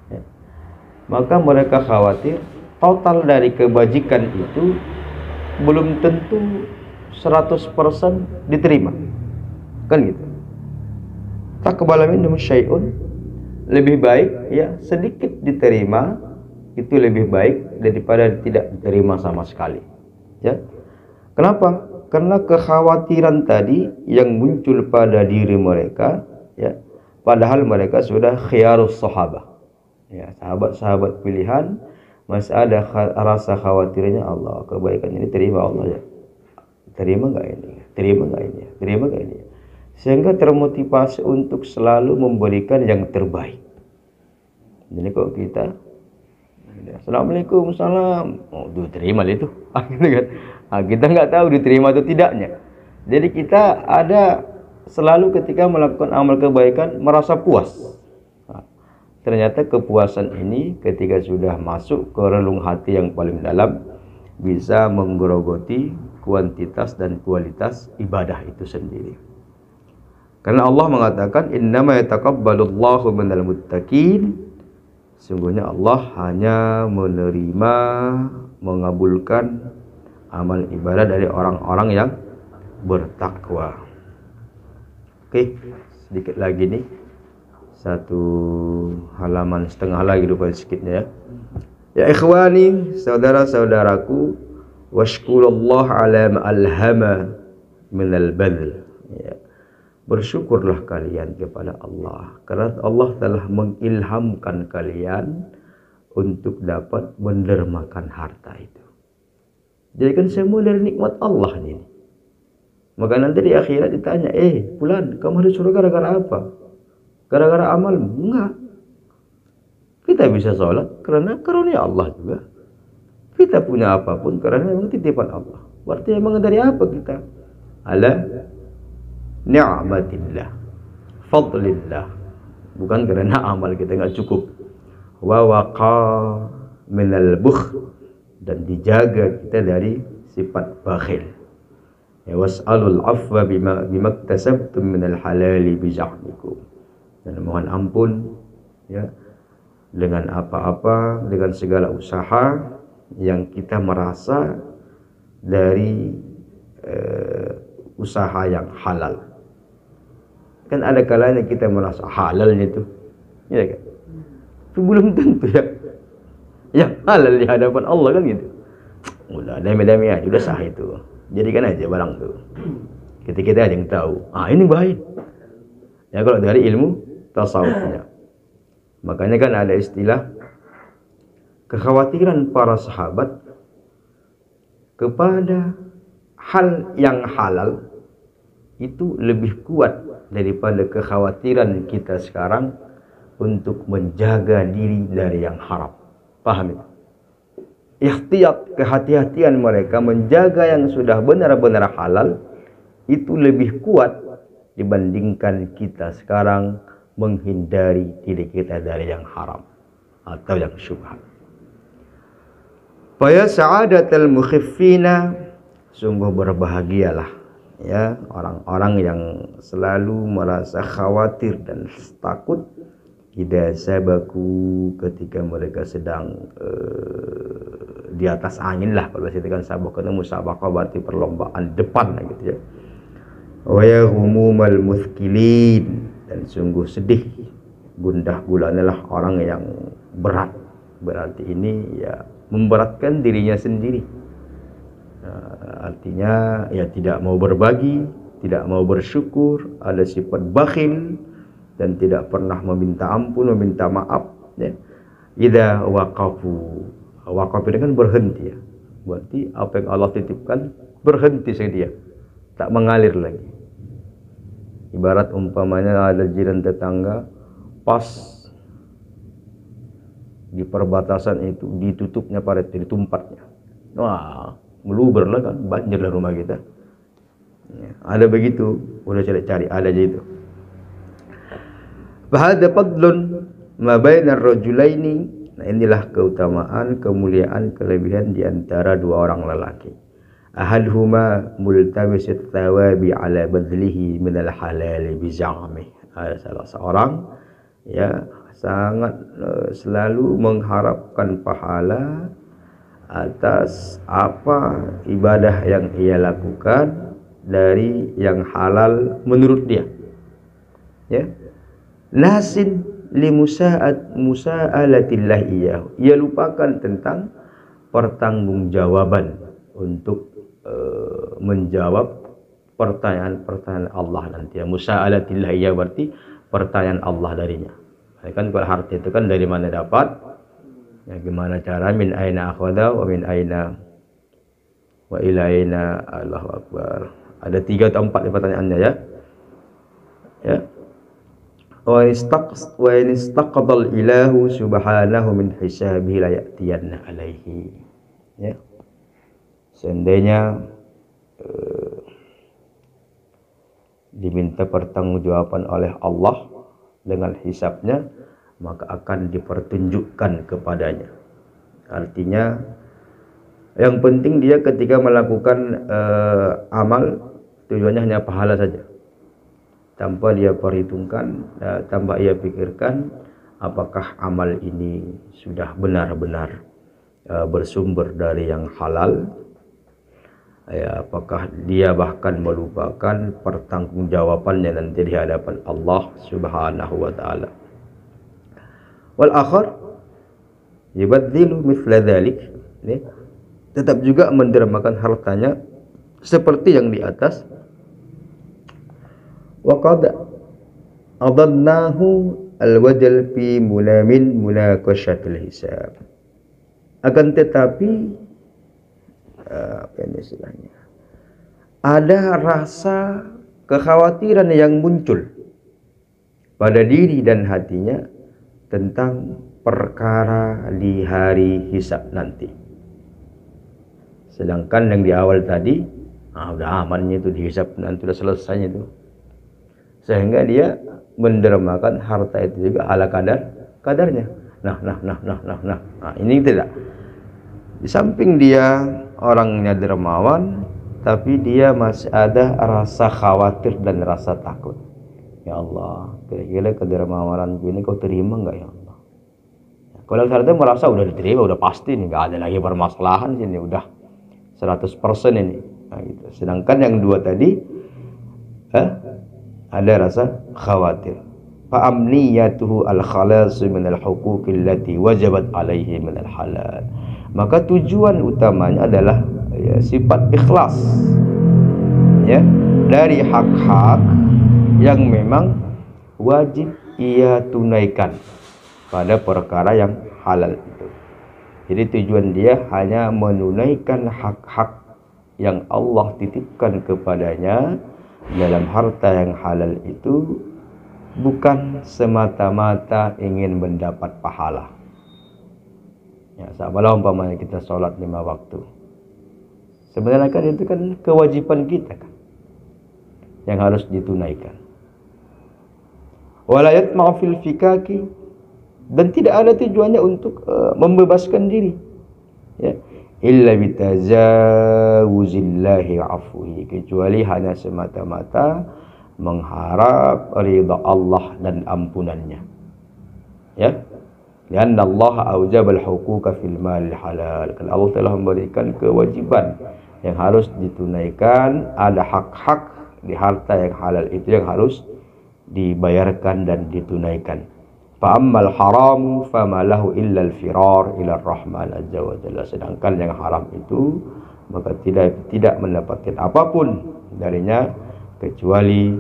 ya, maka mereka khawatir total dari kebajikan itu belum tentu 100% diterima, kan gitu. taqabbala minhum syai'un, lebih baik ya sedikit diterima itu lebih baik daripada tidak diterima sama sekali. Ya. Kenapa? Karena kekhawatiran tadi yang muncul pada diri mereka, ya, padahal mereka sudah khiyarus sahabah, ya, sahabat-sahabat pilihan, masih ada rasa khawatirnya, Allah, kebaikan ini terima Allah ya, terima nggak ini, terima nggak ini, terima nggak ini, sehingga termotivasi untuk selalu memberikan yang terbaik. Jadi kok kita Assalamualaikum, salam, oh tuh terima itu, gitu kan? Kita nggak tahu diterima atau tidaknya. Jadi kita ada selalu ketika melakukan amal kebaikan merasa puas. Ternyata kepuasan ini ketika sudah masuk ke relung hati yang paling dalam bisa menggerogoti kuantitas dan kualitas ibadah itu sendiri. Karena Allah mengatakan innama yataqabbalullahu minal muttaqin, sungguhnya Allah hanya menerima, mengabulkan amal ibadah dari orang-orang yang bertakwa. Oke, sedikit lagi nih, satu halaman setengah lagi lupa sedikitnya ya. Ya ikhwani, saudara-saudaraku, washkurullah ala ma'alhama minal badl. Ya. Bersyukurlah kalian kepada Allah karena Allah telah mengilhamkan kalian untuk dapat mendermakan harta itu. Jadi kan semua dari nikmat Allah ini. Maka nanti di akhirat ditanya, fulan, kamu masuk surga gara-gara apa? Gara-gara amalmu? Enggak. Kita bisa sholat karena karunia Allah juga. Kita punya apapun karena memang titipan Allah. Berarti emang dari apa kita? Ala ni'matillah, fadlillah. Bukan karena amal kita nggak cukup. Wa waqa minal bukh, dan dijaga kita dari sifat bakhil. Ya was'alul afwa bima iktasabtum minal halali bizahmikum. Dan mohon ampun ya dengan apa-apa, dengan segala usaha yang kita merasa dari usaha yang halal. Kan ada kalanya kita merasa halalnya itu, ya kan? Itu belum tentu ya. Yang halal di hadapan Allah kan gitu. Udah damai-damai aja, udah sah itu. Jadikan aja barang tuh. Kita aja yang tahu. Ini baik. Ya kalau dari ilmu tasawufnya. Makanya kan ada istilah kekhawatiran para sahabat kepada hal yang halal itu lebih kuat daripada kekhawatiran kita sekarang untuk menjaga diri dari yang haram. Paham itu? Ikhtiyat, kehati-hatian mereka menjaga yang sudah benar-benar halal itu lebih kuat dibandingkan kita sekarang menghindari diri kita dari yang haram atau yang syubhat. Faya sa'adatal mukhiffina, sungguh berbahagialah ya orang-orang yang selalu merasa khawatir dan takut idza sabaku, ketika mereka sedang di atas angin lah. Kalau kita kan sabak ketemu musabaqah berarti perlombaan depan lah gitu ya. Wa yahumumal muthkilin, dan sungguh sedih gundah gulana lah orang yang berat. Berarti ini ya memberatkan dirinya sendiri. Artinya ya tidak mau berbagi, tidak mau bersyukur, ada sifat bakhil dan tidak pernah meminta ampun, meminta maaf ya. Idza waqafu, waqaf itu kan berhenti ya. Berarti apa yang Allah titipkan berhenti saja, tak mengalir lagi. Ibarat umpamanya ada jiran tetangga pas di perbatasan itu ditutupnya parit, ditumpatnya. Wah, meluber lah kan, banjir lah rumah kita. Ya, ada begitu, udah cari-cari, ada aja itu. Bahada fadlun ma bainar rajulaini. Nah, inilah keutamaan, kemuliaan, kelebihan di antara dua orang lelaki. Ahaduhuma multabisit thawabi ala badlihi minal halal bizami. Ada salah seorang ya sangat selalu mengharapkan pahala atas apa ibadah yang ia lakukan dari yang halal menurut dia. Ya. Nasin li musa'alatillah iyahu. Ia lupakan tentang pertanggungjawaban untuk menjawab pertanyaan-pertanyaan Allah nanti. Ya, musa'alatillah iyahu berarti pertanyaan Allah darinya. Kan kalau harta itu kan dari mana dapat? Ya, gimana cara, min aina akhadha wa min aina wa ila aina, Allahu akbar. Ada 3 atau 4 pertanyaannya ya. Ya. Wa istaqadal ilahu subhanahu min hisabihi la ya'tiyanna alaihi. Ya. Seandainya diminta pertanggungjawaban oleh Allah dengan hisabnya, maka akan dipertunjukkan kepadanya. Artinya yang penting dia ketika melakukan amal, tujuannya hanya pahala saja, tanpa dia perhitungkan, tanpa ia pikirkan apakah amal ini sudah benar-benar bersumber dari yang halal, ya, apakah dia bahkan melupakan pertanggungjawabannya nanti di hadapan Allah Subhanahu wa taala. Wal akhar yubadhilu mithla dhalik, tetap juga mendermakan hartanya seperti yang di atas. Wa qad adannahu al-wajal fi mulamin munaqashatil hisab. Akan tetapi apa ini istilahnya, ada rasa kekhawatiran yang muncul pada diri dan hatinya tentang perkara di hari hisab nanti. Sedangkan yang di awal tadi, udah amannya itu, dihisab nanti udah selesainya itu. Sehingga dia mendermakan harta itu juga ala kadarnya. Nah, ini tidak. Di samping dia orangnya dermawan, tapi dia masih ada rasa khawatir dan rasa takut. Ya Allah, kira-kira kedermawananku ini kau terima enggak ya Allah? Kalau saya merasa udah diterima, udah pasti nih, nggak ada lagi permasalahan sini, udah 100% ini. Nah, gitu. Sedangkan yang dua tadi ada rasa khawatir. Fa amniyatuhu al-khalas min al-huquq allati wajabat alaihi min al-halal. Maka tujuan utamanya adalah ya, sifat ikhlas, ya, dari hak-hak yang memang wajib ia tunaikan pada perkara yang halal itu. Jadi tujuan dia hanya menunaikan hak-hak yang Allah titipkan kepadanya dalam harta yang halal itu, bukan semata-mata ingin mendapat pahala. Ya, sahabatlah umpamanya kita sholat 5 waktu. Sebenarnya kan itu kan kewajiban kita kan, yang harus ditunaikan. Wala yatma'u fil fikaki, dan tidak ada tujuannya untuk membebaskan diri, ya, illa bitazawuzillahi afwihi, kecuali hanya semata-mata mengharap ridha Allah dan ampunannya, ya. Karena Allah aujabal huquqa fil mal halal, karena Allah telah memberikan kewajiban yang harus ditunaikan, ada hak-hak di harta yang halal itu yang harus dibayarkan dan ditunaikan. Fa ammal haram fama lahu illa al-firar ila ar-rahman azza wa jalla. Sedangkan yang haram itu maka tidak mendapatkan apapun darinya kecuali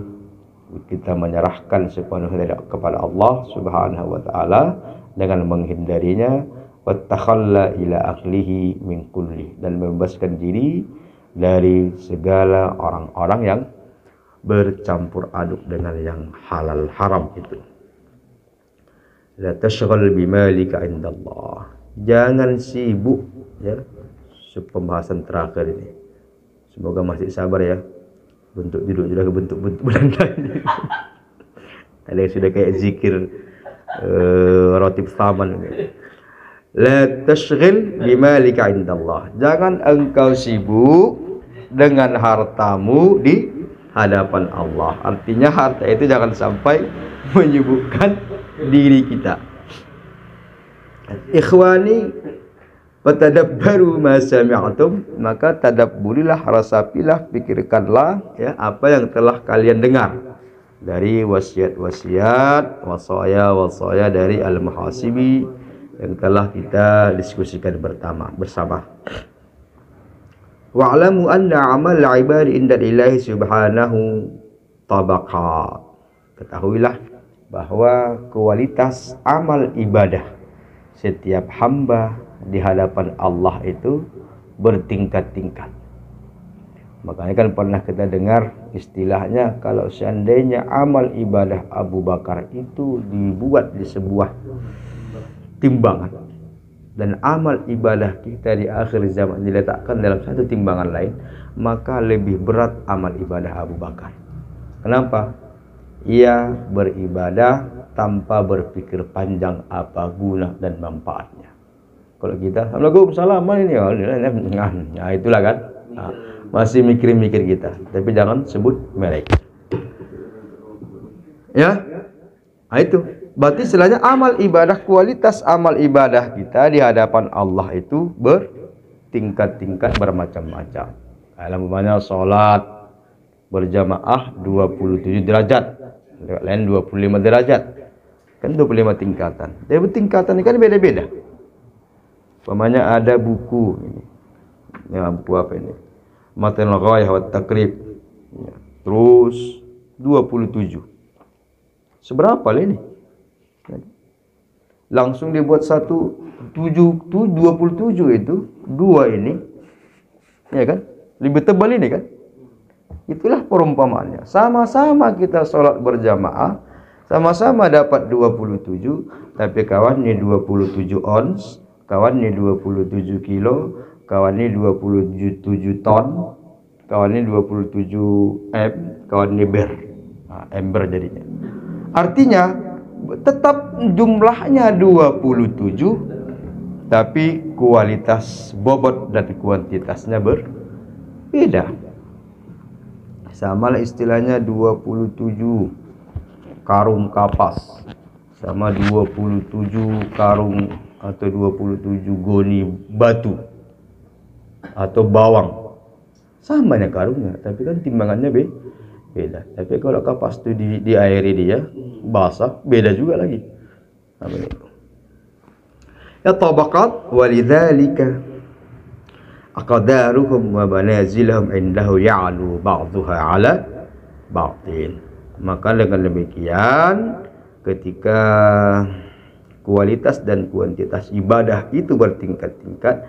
kita menyerahkan sepenuhnya kepada Allah Subhanahu wa taala dengan menghindarinya, wattakhalla ila aklihi min kulli, dan membebaskan diri dari segala orang-orang yang bercampur aduk dengan yang halal haram itu. La tashghal bimalika indallah, jangan sibuk, ya. Pembahasan terakhir ini, semoga masih sabar ya. Bentuk duduk sudah ke bentuk-bentuk Belanda ini. Ada yang sudah kayak zikir rotib taman. La tashghil bimalika indallah, jangan engkau sibuk dengan hartamu di hadapan Allah. Artinya harta itu jangan sampai menyibukkan diri kita. Ikhwani, fatadabbaru ma sami'tum, maka tadabburilah, rasapilah, pikirkanlah, ya, apa yang telah kalian dengar dari wasiat-wasiat, wasaya dari Al-Muhasibi yang telah kita diskusikan bersama. Wa'lamu anna amal ibadi inda Ilahi subhanahu tabaqat. Ketahuilah bahwa kualitas amal ibadah setiap hamba di hadapan Allah itu bertingkat-tingkat. Makanya kan pernah kita dengar istilahnya, kalau seandainya amal ibadah Abu Bakar itu dibuat di sebuah timbangan dan amal ibadah kita di akhir zaman diletakkan dalam satu timbangan lain, maka lebih berat amal ibadah Abu Bakar. Kenapa? Ia beribadah tanpa berpikir panjang apa guna dan manfaatnya. Kalau kita, Assalamualaikum, salam ini, nah itulah kan, nah, masih mikir-mikir kita, tapi jangan sebut merek. Ya, nah itu. Berarti istilahnya amal ibadah, kualitas amal ibadah kita di hadapan Allah itu bertingkat-tingkat, bermacam-macam. Dalam umpamanya sholat berjamaah 27 derajat, lain 25 derajat, kan 25 tingkatan. Tapi tingkatan ini kan beda-beda. Umpamanya ada buku ini, ya, buku apa ini? Matnul Ghayah wa Taqrib, ya, terus 27. Seberapa lah ini? Langsung dibuat 27 itu, dua ini, ya kan? Lebih tebal ini kan? Itulah perumpamaannya. Sama-sama kita sholat berjamaah, sama-sama dapat 27, tapi kawan ini 27 ons, kawan ini 27 kilo, kawan ini 27 ton, kawan ini 27 M, kawan ini ber. Nah, ember jadinya. Artinya tetap jumlahnya 27, tapi kualitas bobot dan kuantitasnya berbeda. Sama lah istilahnya 27 karung kapas sama 27 karung atau 27 goni batu atau bawang. Samanya karungnya, tapi kan timbangannya beda. Tapi kalau kapas itu diairi dia basah, beda juga lagi. Ya tabaqat walidzalika aqdaruhum wa manazilahum indahu ya'lu ba'dhuha 'ala ba'din. Maka dengan demikian, ketika kualitas dan kuantitas ibadah itu bertingkat-tingkat,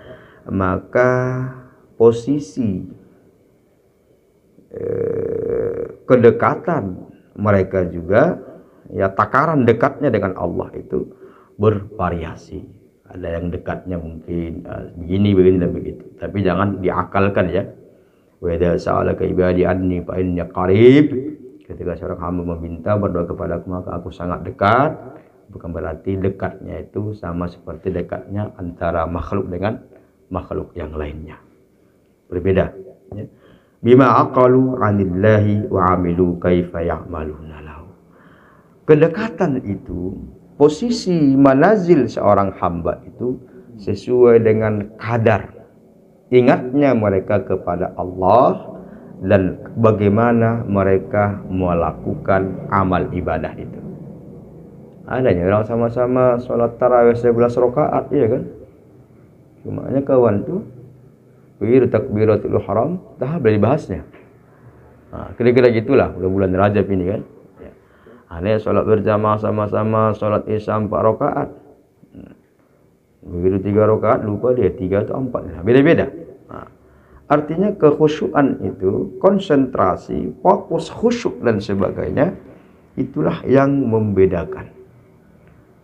maka posisi kedekatan mereka juga, ya, takaran dekatnya dengan Allah itu bervariasi. Ada yang dekatnya mungkin begini dan begitu, tapi jangan diakalkan, ya. Wa idza sa'alaka ibadi anni fa inni qarib. Ketika seorang hamba meminta berdoa kepadaku, maka aku sangat dekat. Bukan berarti dekatnya itu sama seperti dekatnya antara makhluk dengan makhluk yang lainnya. Berbeda, ya. Bima aqalu 'anillahi wa 'amilu kaifa ya'maluna lahu. Kedekatan itu, posisi manazil seorang hamba itu sesuai dengan kadar ingatnya mereka kepada Allah dan bagaimana mereka melakukan amal ibadah itu. Adanya orang sama-sama sholat tarawih 11 rakaat, iya kan? Cuma kawan tuh takbiratul ihram, dah boleh dibahasnya. Nah, kira-kira gitulah, udah bulan Rajab ini kan. Ya. Ada sholat berjamaah sama-sama sholat Isya 4 rakaat. Begitu 3 rakaat lupa dia 3 atau 4. Nah, beda-beda. Nah, artinya kekhusyuan itu, konsentrasi, fokus khusyuk dan sebagainya, itulah yang membedakan.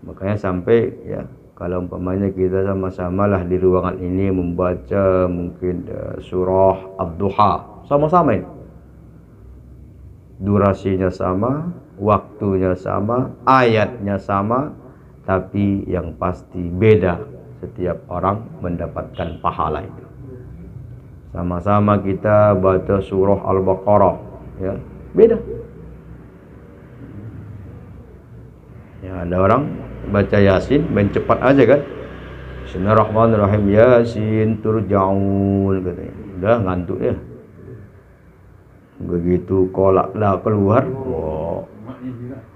Makanya sampai, ya, kalau umpamanya kita sama-sama lah di ruangan ini membaca mungkin surah Ad-Duha, sama-sama ini. Durasinya sama, waktunya sama, ayatnya sama, tapi yang pasti beda. Setiap orang mendapatkan pahala itu. Sama-sama kita baca surah Al-Baqarah, ya, beda. Ya, ada orang baca Yasin main cepat aja kan. Bismillahirrahmanirrahim, Yasin turja'un katanya. Udah ngantuk ya. Begitu kolak lah keluar, wow,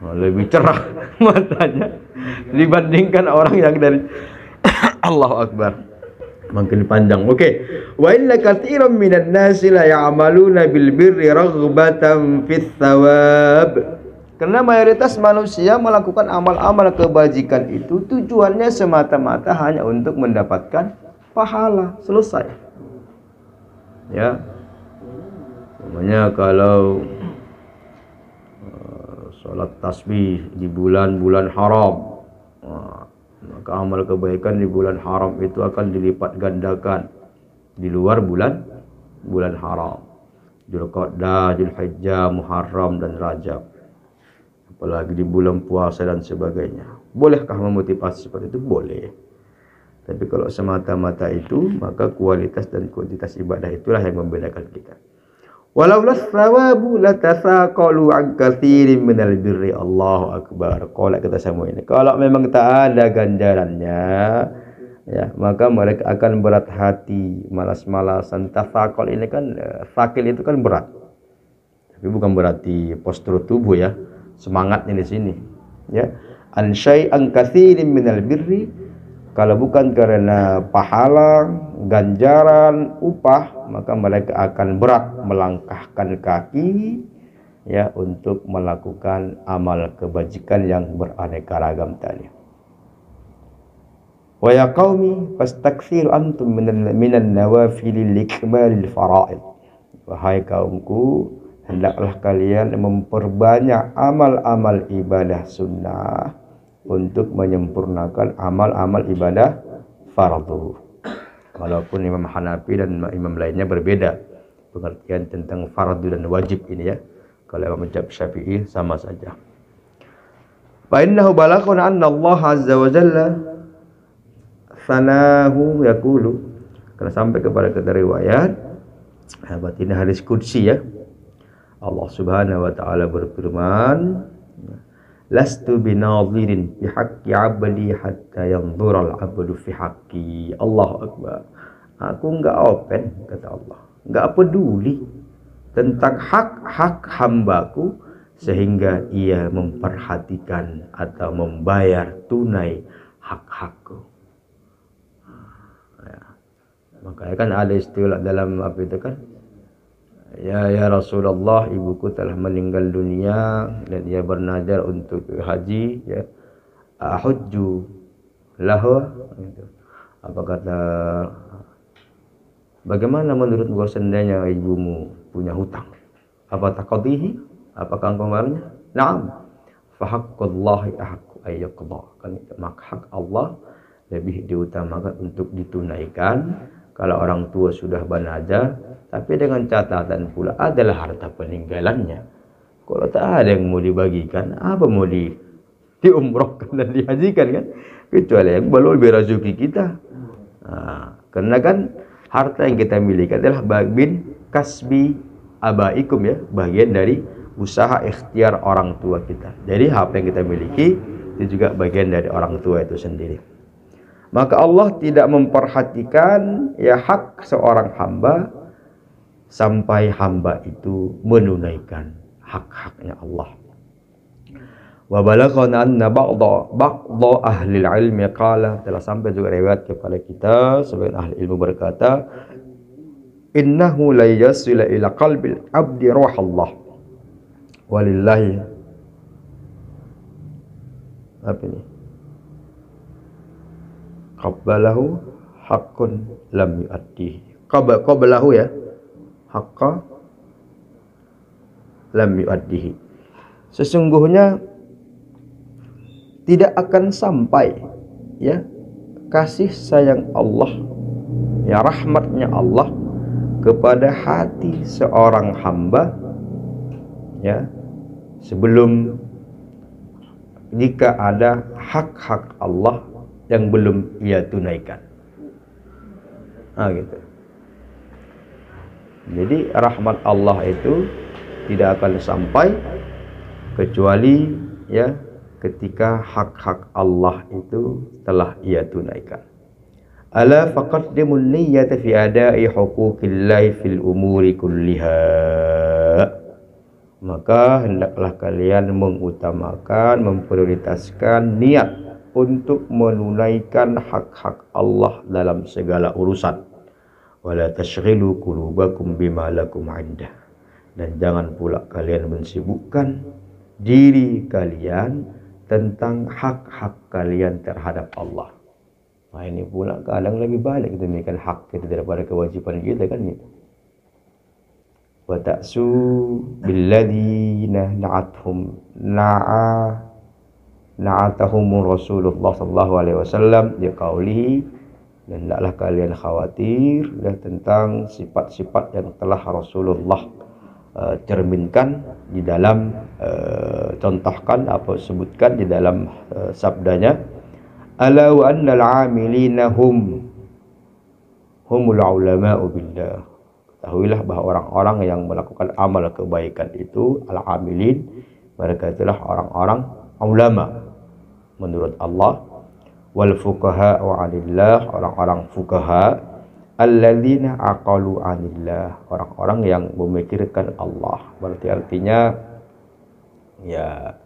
Lebih cerah matanya dibandingkan orang yang dari Allahu Akbar. Makin panjang. Oke. Wa inna katsiran minan nasi la ya'maluna bil birri raghbatan fis thawab. Karena mayoritas manusia melakukan amal-amal kebajikan itu tujuannya semata-mata hanya untuk mendapatkan pahala. Selesai. Ya. Namanya kalau sholat tasbih di bulan-bulan haram, maka amal kebaikan di bulan haram itu akan dilipat gandakan di luar bulan haram. Dzulqa'dah, Dzulhijjah, Muharram dan Rajab. Apalagi di bulan puasa dan sebagainya. Bolehkah memotivasi seperti itu? Boleh. Tapi kalau semata-mata itu, maka kualitas dan kuantitas ibadah itulah yang membedakan kita. Walau las-sawabu latasaqalu an katsirin minal birri. Allahu akbar. Kalau kita semua ini, kalau memang tak ada ganjarannya, ya, maka mereka akan berat hati, malas-malasan. Tasaqal ini kan, sakil itu kan berat. Tapi bukan berarti postur tubuh ya. Semangatnya di sini, ya. An syai'an katsirin minal birri, kalau bukan karena pahala, ganjaran, upah, maka mereka akan berat melangkahkan kaki, ya, untuk melakukan amal kebajikan yang beraneka ragam tadi. Wa ya qaumi fastakthiru antum minan nawafil likmalil fara'id. Wahai kaumku, hendaklah kalian memperbanyak amal-amal ibadah sunnah untuk menyempurnakan amal-amal ibadah fardu. Walaupun Imam Hanafi dan imam lainnya berbeda pengertian tentang fardu dan wajib ini ya. Kalau Imam Syafi'i sama saja. Fa innahu balaghana anna Allah azza wa jalla sanahu yaqulu, karena sampai kepada kita riwayat, berarti ini hadis qudsi ya. Allah Subhanahu wa taala berfirman, lastu binadhirin fi haqqi 'abdi hatta yanzura al-'abdu fi haqqi. Allahu akbar. Aku enggak open, kata Allah, enggak peduli tentang hak-hak hambaku sehingga ia memperhatikan atau membayar tunai hak-hakku. Ya. Makanya kan ada istilah dalam apa itu kan, ya Rasulullah, ibuku telah meninggal dunia dan ia bernazar untuk haji, ya, ahujju lahu, gitu. Apa kata, bagaimana menurut gua seandainya ibumu punya hutang, apa taqdihi, apakah engkau membayarnya? Na'am. Fa haqqullahi ahqqu ayyaqda. Kan maka hak Allah lebih diutamakan untuk ditunaikan kalau orang tua sudah bernazar. Tapi dengan catatan pula adalah harta peninggalannya. Kalau tak ada yang mau dibagikan, apa mau diumrohkan dan dihajikan kan? Kecuali yang belum rezeki kita. Nah, karena kan harta yang kita miliki adalah bagian kasbi abaikum ya, bagian dari usaha ikhtiar orang tua kita. Jadi apa yang kita miliki itu juga bagian dari orang tua itu sendiri. Maka Allah tidak memperhatikan ya hak seorang hamba sampai hamba itu menunaikan hak-haknya Allah. Wa balaghana anna ba'dha ahli ilmi qala, telah sampai juga riwayat kepada kita sebagian ahli ilmu berkata, innahu la yasila ila qalbil abdi ruhallah walillahi, apa ini, qabbalahu haqqun lam yu'addihi. Qabbalahu ya, haqqa lam yu'addihi. Sesungguhnya tidak akan sampai ya kasih sayang Allah, ya rahmatnya Allah kepada hati seorang hamba ya sebelum jika ada hak-hak Allah yang belum ia tunaikan. Gitu. Jadi rahmat Allah itu tidak akan sampai kecuali ya ketika hak-hak Allah itu telah ia tunaikan. Ala faqaddimun niyyata fi ada'i huquqillahi fil umuri kulliha maka hendaklah kalian mengutamakan, memprioritaskan niat untuk menunaikan hak-hak Allah dalam segala urusan. Wala tashghilu qulubakum bima lakum 'indah. Dan jangan pula kalian mensibukkan diri kalian tentang hak-hak kalian terhadap Allah. Nah, ini pula kadang lebih balik kita menunaikan hak kita daripada kewajiban kita kan gitu. Wa ta'su billadzina na'atahum Rasulullah sallallahu alaihi wasallam biqaulihi, dan tidaklah kalian khawatir tentang sifat-sifat yang telah Rasulullah cerminkan di dalam contohkan apa sebutkan di dalam sabdanya, ala wa annal 'amilina humul ulama'u billah. Ketahuilah bahwa orang-orang yang melakukan amal kebaikan itu al-amilin, mereka itulah orang-orang ulama menurut Allah. Wal fuqaha wa 'anillah, orang-orang fuqaha alladzina aqalu 'anillah, orang-orang yang memikirkan Allah. Berarti artinya ya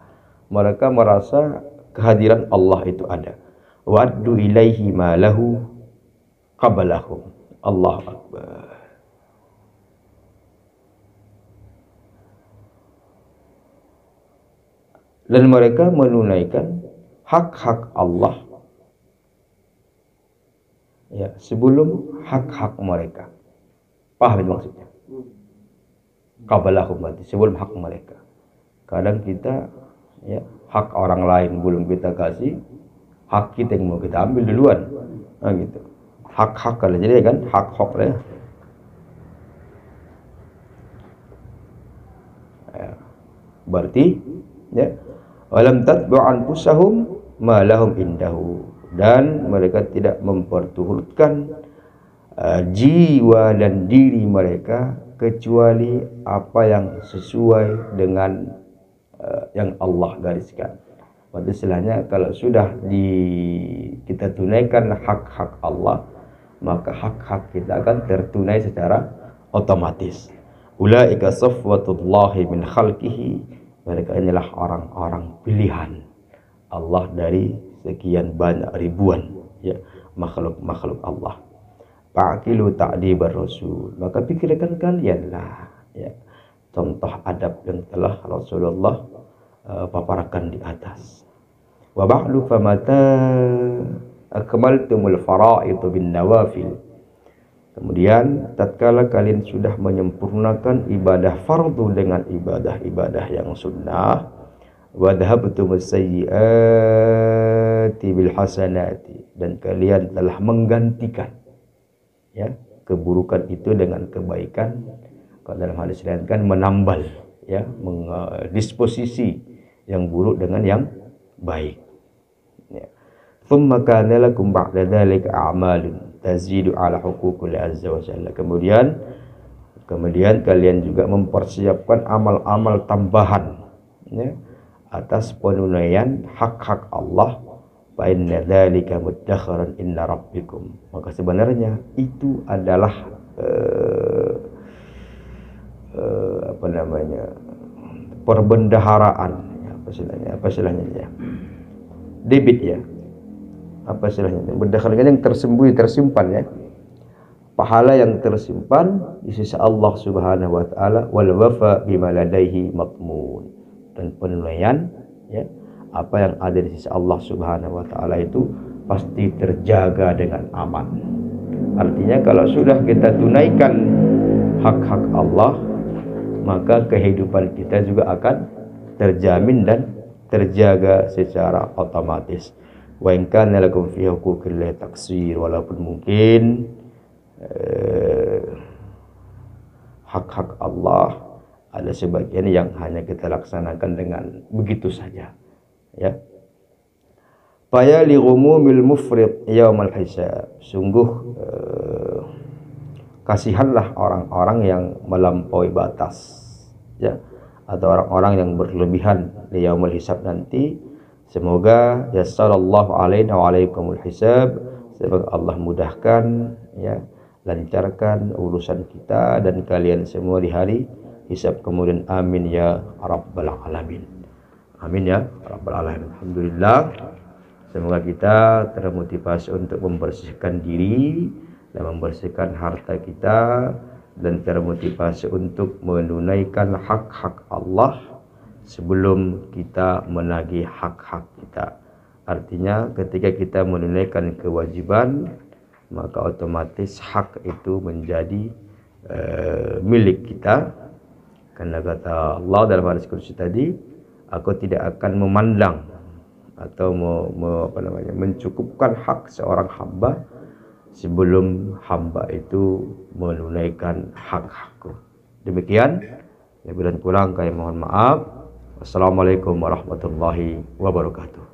mereka merasa kehadiran Allah itu ada. Wa addu ilaihi ma lahu qablahum. Allahu akbar. Dan mereka menunaikan hak-hak Allah ya sebelum hak-hak mereka. Paham itu maksudnya? Qablahum, berarti sebelum hak mereka. Kadang kita ya hak orang lain belum kita kasih, hak kita yang mau kita ambil duluan. Nah gitu. Hak-hak kalau jadi kan hak-hak lah. Ya. Berarti ya walam tatbu' anfusahum ma lahum indahu, dan mereka tidak memperturutkan jiwa dan diri mereka kecuali apa yang sesuai dengan yang Allah gariskan. Berarti istilahnya kalau sudah kita tunaikan hak-hak Allah, maka hak-hak kita akan tertunai secara otomatis. Ulaika safwatullahi min khalqihi, mereka inilah orang-orang pilihan Allah dari sekian banyak ribuan ya makhluk-makhluk Allah. Fa'qilu ta'dibar rasul, maka pikirkan kalianlah ya contoh adab yang telah Rasulullah paparkan di atas. Wa ba'du famata akmaltumul fara'id bin nawafil, kemudian tatkala kalian sudah menyempurnakan ibadah fardu dengan ibadah-ibadah yang sunnah, wa dhahabtumus sayyiati bil hasanati, dan kalian telah menggantikan ya keburukan itu dengan kebaikan. Kalau dalam hadis lain kan menambal ya disposisi yang buruk dengan yang baik ya. Thumma kana lakum ba'da dzalika a'malun tazidu ala huquqil azza wa jalla, kemudian kalian juga mempersiapkan amal-amal tambahan ya atas penunaian hak-hak Allah. Fa inna dzalika muddakharan inna rabbikum, maka sebenarnya itu adalah perbendaharaan ya, apa istilahnya ya debit ya, apa istilahnya bendahara yang tersembunyi tersimpan ya, pahala yang tersimpan di sisi Allah Subhanahu wa taala. Wal wafa bima ladaihi matmun, dan penunaian ya apa yang ada di sisi Allah Subhanahu wa taala itu pasti terjaga dengan aman. Artinya kalau sudah kita tunaikan hak-hak Allah, maka kehidupan kita juga akan terjamin dan terjaga secara otomatis. Wa in kana lakum fi huquqillahi taqsir, walaupun mungkin hak-hak Allah ada sebagian yang hanya kita laksanakan dengan begitu saja ya. Faya li ghumumil mufrid yaumal hisab, sungguh kasihanlah orang-orang yang melampaui batas ya, atau orang-orang yang berlebihan di yaumul hisab nanti. Semoga yassarallahu alaina wa alaikumul hisab, semoga Allah mudahkan ya, lancarkan urusan kita dan kalian semua di hari hisab kemudian amin ya rabbal alamin. Amin ya rabbal alamin. Alhamdulillah, semoga kita termotivasi untuk membersihkan diri dan membersihkan harta kita, dan termotivasi untuk menunaikan hak-hak Allah sebelum kita menagih hak-hak kita. Artinya ketika kita menunaikan kewajiban, maka otomatis hak itu menjadi milik kita. Karena kata Allah dalam hadis qudsi tadi, aku tidak akan memandang atau mencukupkan hak seorang hamba sebelum hamba itu menunaikan hak-hakku. Demikian, lebih dan kurang kami mohon maaf. Wassalamualaikum warahmatullahi wabarakatuh.